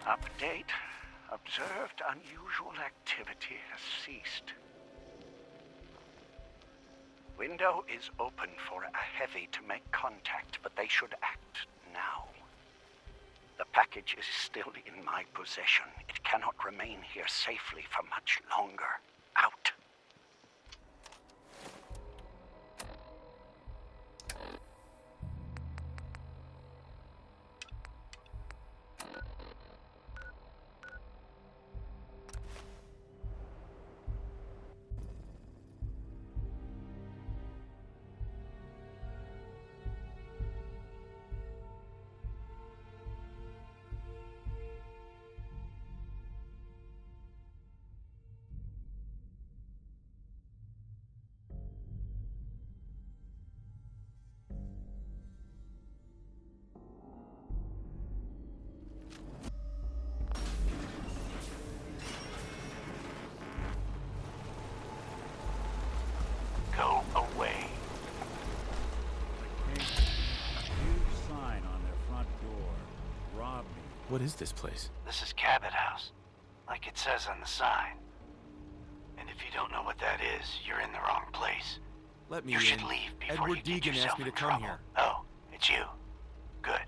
Update. Observed unusual activity has ceased. Window is open for a heavy to make contact, but they should act now. The package is still in my possession. It cannot remain here safely for much longer. Out. Go away. A huge sign on their front door. Rob me. What is this place? This is Cabot House, like it says on the sign. And if you don't know what that is, you're in the wrong place. Let me You in. should leave before Edward you get Deegan yourself asked me to in come trouble. here. Oh, it's you. Good.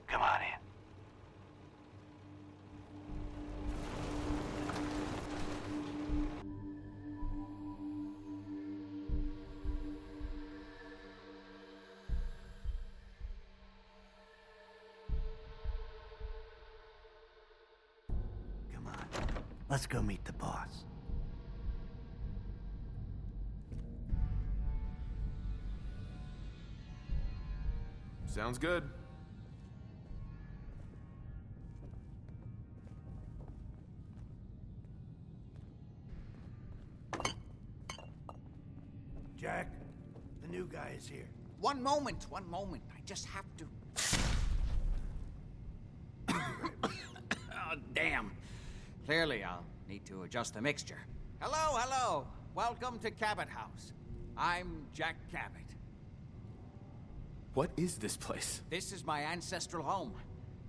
Come on in. Come on. Let's go meet the boss. Sounds good. Jack, the new guy is here. One moment. I just have to... Oh, damn. Clearly, I'll need to adjust the mixture. Hello. Welcome to Cabot House. I'm Jack Cabot. What is this place? This is my ancestral home.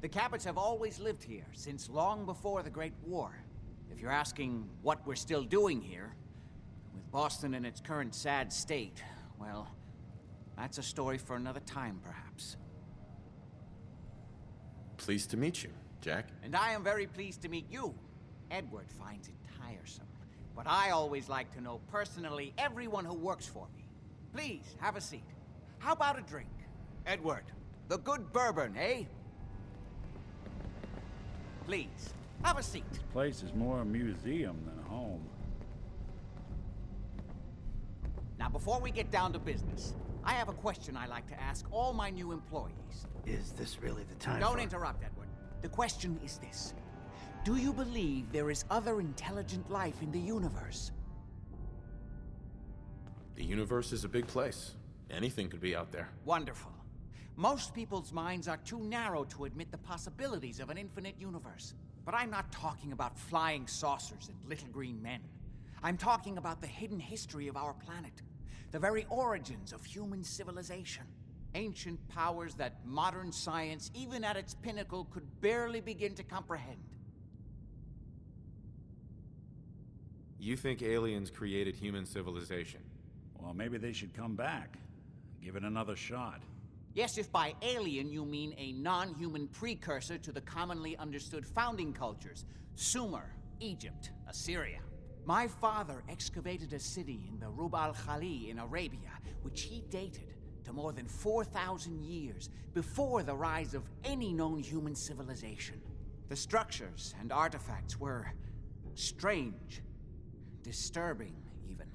The Cabots have always lived here, since long before the Great War. If you're asking what we're still doing here, with Boston in its current sad state, well, that's a story for another time, perhaps. Pleased to meet you, Jack. And I am very pleased to meet you. Edward finds it tiresome, but I always like to know personally everyone who works for me. Please, have a seat. How about a drink? Edward, the good bourbon, eh? Please, have a seat. This place is more a museum than a home. Now, before we get down to business, I have a question I like to ask all my new employees. Is this really the time Don't interrupt, Edward. The question is this. Do you believe there is other intelligent life in the universe? The universe is a big place. Anything could be out there. Wonderful. Most people's minds are too narrow to admit the possibilities of an infinite universe. But I'm not talking about flying saucers and little green men. I'm talking about the hidden history of our planet. The very origins of human civilization. Ancient powers that modern science, even at its pinnacle, could barely begin to comprehend. You think aliens created human civilization? Well, maybe they should come back. Give it another shot. Yes, if by alien you mean a non-human precursor to the commonly understood founding cultures, Sumer, Egypt, Assyria. My father excavated a city in the Rub al-Khali in Arabia, which he dated to more than 4,000 years before the rise of any known human civilization. The structures and artifacts were strange, disturbing even,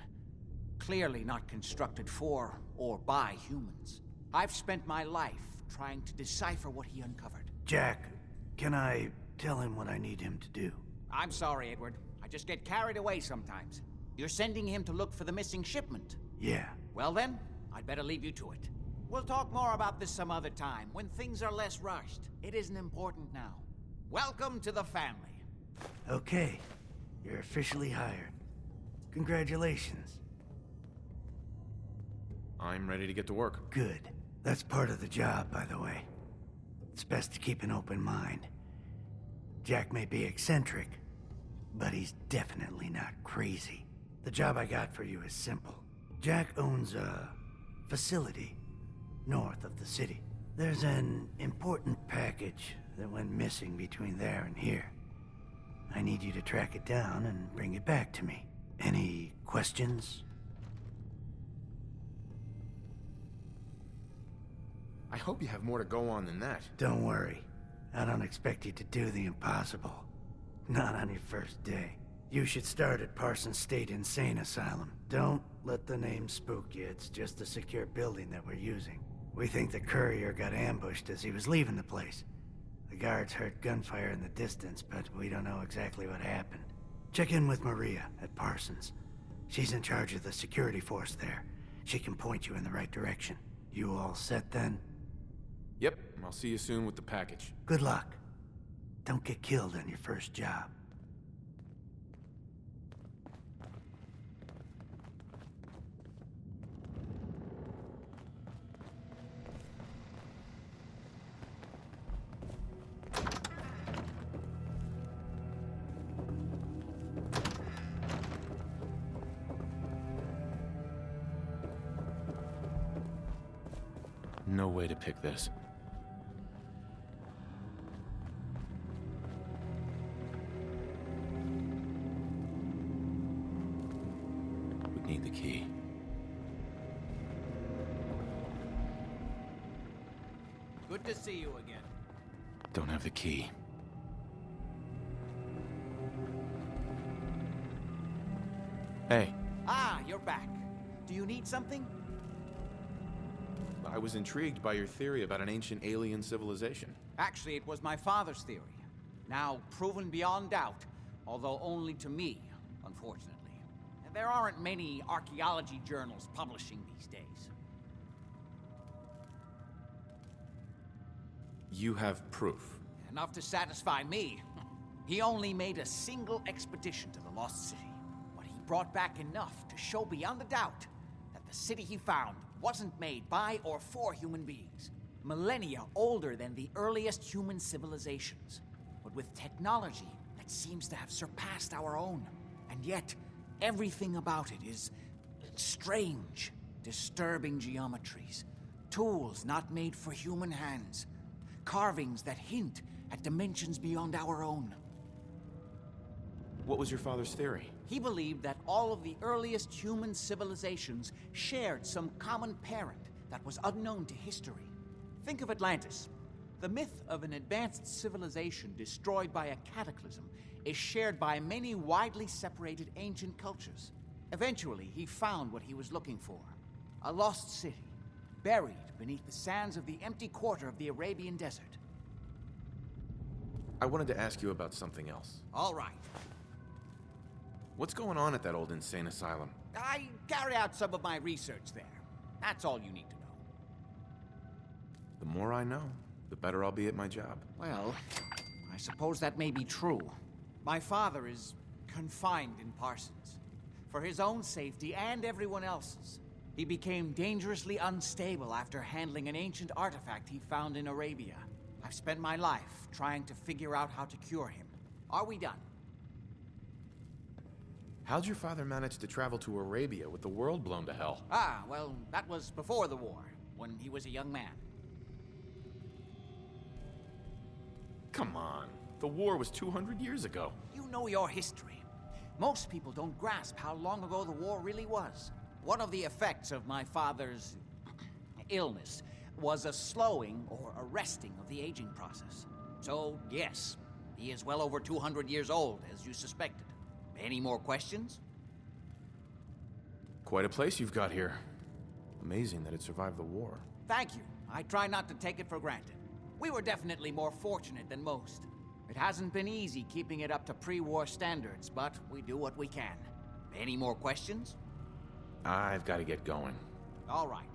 clearly not constructed for or by humans. I've spent my life trying to decipher what he uncovered. Jack, can I tell him what I need him to do? I'm sorry, Edward. I just get carried away sometimes. You're sending him to look for the missing shipment. Yeah. Well then, I'd better leave you to it. We'll talk more about this some other time, when things are less rushed. It isn't important now. Welcome to the family. Okay. You're officially hired. Congratulations. I'm ready to get to work. Good. That's part of the job, by the way. It's best to keep an open mind. Jack may be eccentric, but he's definitely not crazy. The job I got for you is simple. Jack owns a facility north of the city. There's an important package that went missing between there and here. I need you to track it down and bring it back to me. Any questions? I hope you have more to go on than that. Don't worry. I don't expect you to do the impossible. Not on your first day. You should start at Parsons State Insane Asylum. Don't let the name spook you. It's just a secure building that we're using. We think the courier got ambushed as he was leaving the place. The guards heard gunfire in the distance, but we don't know exactly what happened. Check in with Maria at Parsons. She's in charge of the security force there. She can point you in the right direction. You all set then? Yep, I'll see you soon with the package. Good luck. Don't get killed on your first job. No way to pick this. Would need the key. Good to see you again. Don't have the key. Hey, Ah, you're back. Do you need something? I was intrigued by your theory about an ancient alien civilization. Actually, it was my father's theory. Now proven beyond doubt, although only to me, unfortunately. There aren't many archaeology journals publishing these days. You have proof. Enough to satisfy me. He only made a single expedition to the Lost City, but he brought back enough to show beyond a doubt that the city he found wasn't made by or for human beings. Millennia older than the earliest human civilizations, but with technology that seems to have surpassed our own. And yet, everything about it is strange, disturbing geometries, tools not made for human hands, carvings that hint at dimensions beyond our own. What was your father's theory? He believed that all of the earliest human civilizations shared some common parent that was unknown to history. Think of Atlantis. The myth of an advanced civilization destroyed by a cataclysm is shared by many widely separated ancient cultures. Eventually, he found what he was looking for. A lost city, buried beneath the sands of the empty quarter of the Arabian desert. I wanted to ask you about something else. All right. What's going on at that old insane asylum? I carry out some of my research there. That's all you need to know. The more I know, the better I'll be at my job. Well, I suppose that may be true. My father is confined in Parsons. For his own safety and everyone else's. He became dangerously unstable after handling an ancient artifact he found in Arabia. I've spent my life trying to figure out how to cure him. Are we done? How'd your father manage to travel to Arabia with the world blown to hell? Ah, well, that was before the war, when he was a young man. Come on. The war was 200 years ago. You know your history. Most people don't grasp how long ago the war really was. One of the effects of my father's illness was a slowing or arresting of the aging process. So, yes, he is well over 200 years old, as you suspected. Any more questions? Quite a place you've got here. Amazing that it survived the war. Thank you. I try not to take it for granted. We were definitely more fortunate than most. It hasn't been easy keeping it up to pre-war standards, but we do what we can. Any more questions? I've got to get going. All right.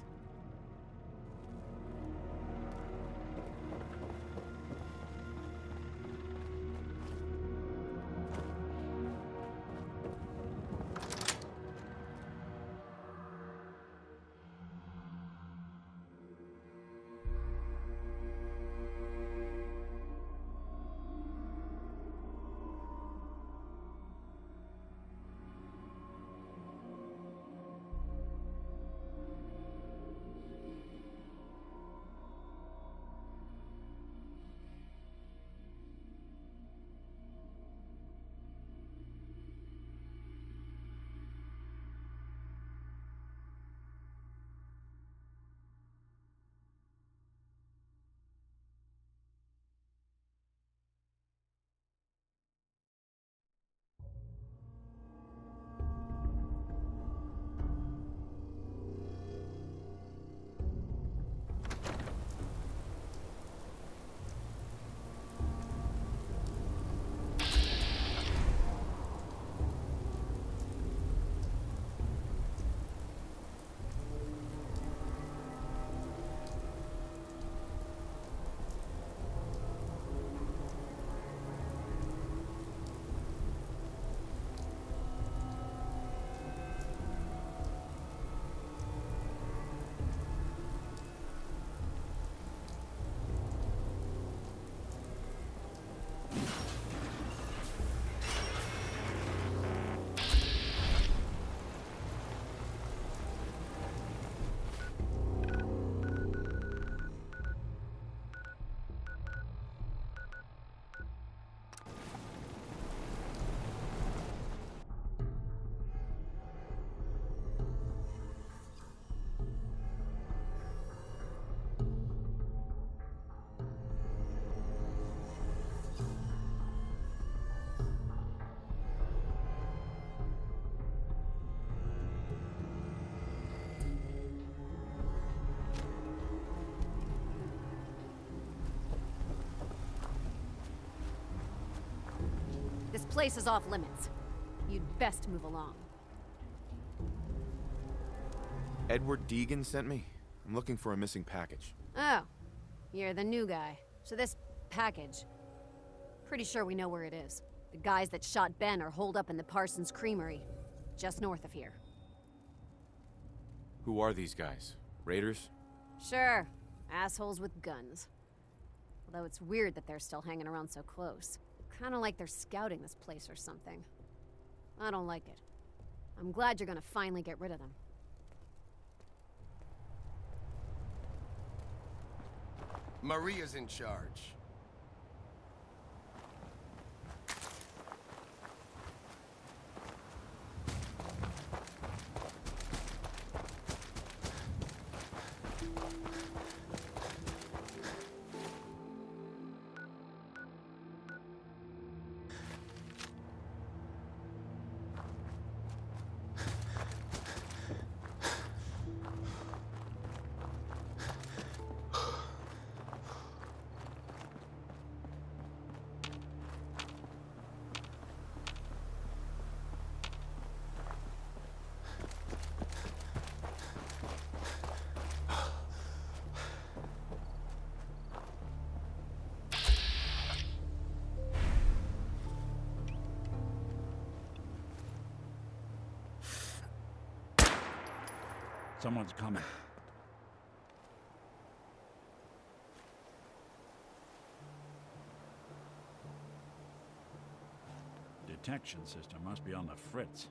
place is off limits. You'd best move along. Edward Deegan sent me. I'm looking for a missing package. Oh, you're the new guy. So this package... Pretty sure we know where it is. The guys that shot Ben are holed up in the Parsons Creamery, just north of here. Who are these guys? Raiders? Sure. Assholes with guns. Although it's weird that they're still hanging around so close. Kinda like they're scouting this place or something. I don't like it. I'm glad you're gonna finally get rid of them. Maria's in charge. Someone's coming. Detection system must be on the fritz.